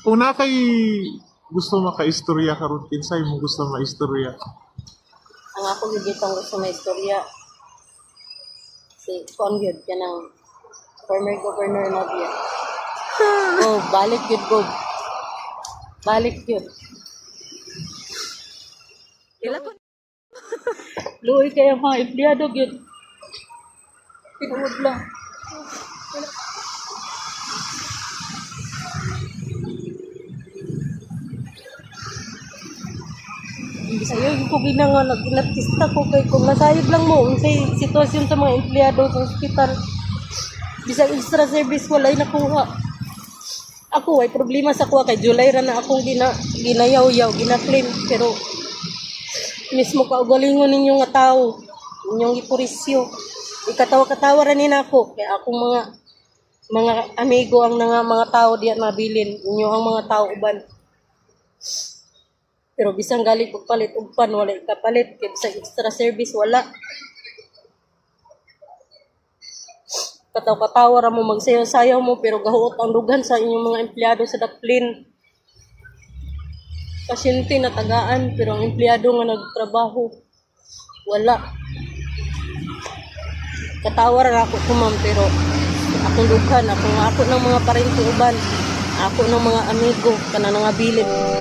Kung na kay gusto makaistorya karon kinsay mo gusto maistorya? Ang ako gigitang gusto may istorya. Si Juan Gyud, ka ng former governor na diya. Oh, balik yun, go. Balik yun. Ila ko. Luoy kaya mga empleyado yun. Pinuod lang. Sayo ko ginangalag, inartista ko kay kung nasayod lang mo unsay sitwasyon sa mga empleyado sa ospital. Bisag extra service walay nakuha. Ako ay problema sa kuha kay July ra na akong ginayaw-yaw, gina-claim pero mismo kaugalingon ninyo nga tao, inyong ipurisyo. Ikatawa-katawa ra nina ako kay akong mga amigo ang mga tao diyan mabilin, inyo ang mga tao uban. Pero bisang galit og palit og pan wala ikapalit kay bisag extra service wala. Kataw-katawa ra mo magsayaw-sayaw mo pero gahuot ang dugan sa inyong mga empleyado sa daplin. Pasyente na tagaan pero ang empleyado nga nagtrabaho wala. Katawa ra ako kumam pero akong dughan ako ng mga parente uban, ako ng mga amigo kana nga bilin.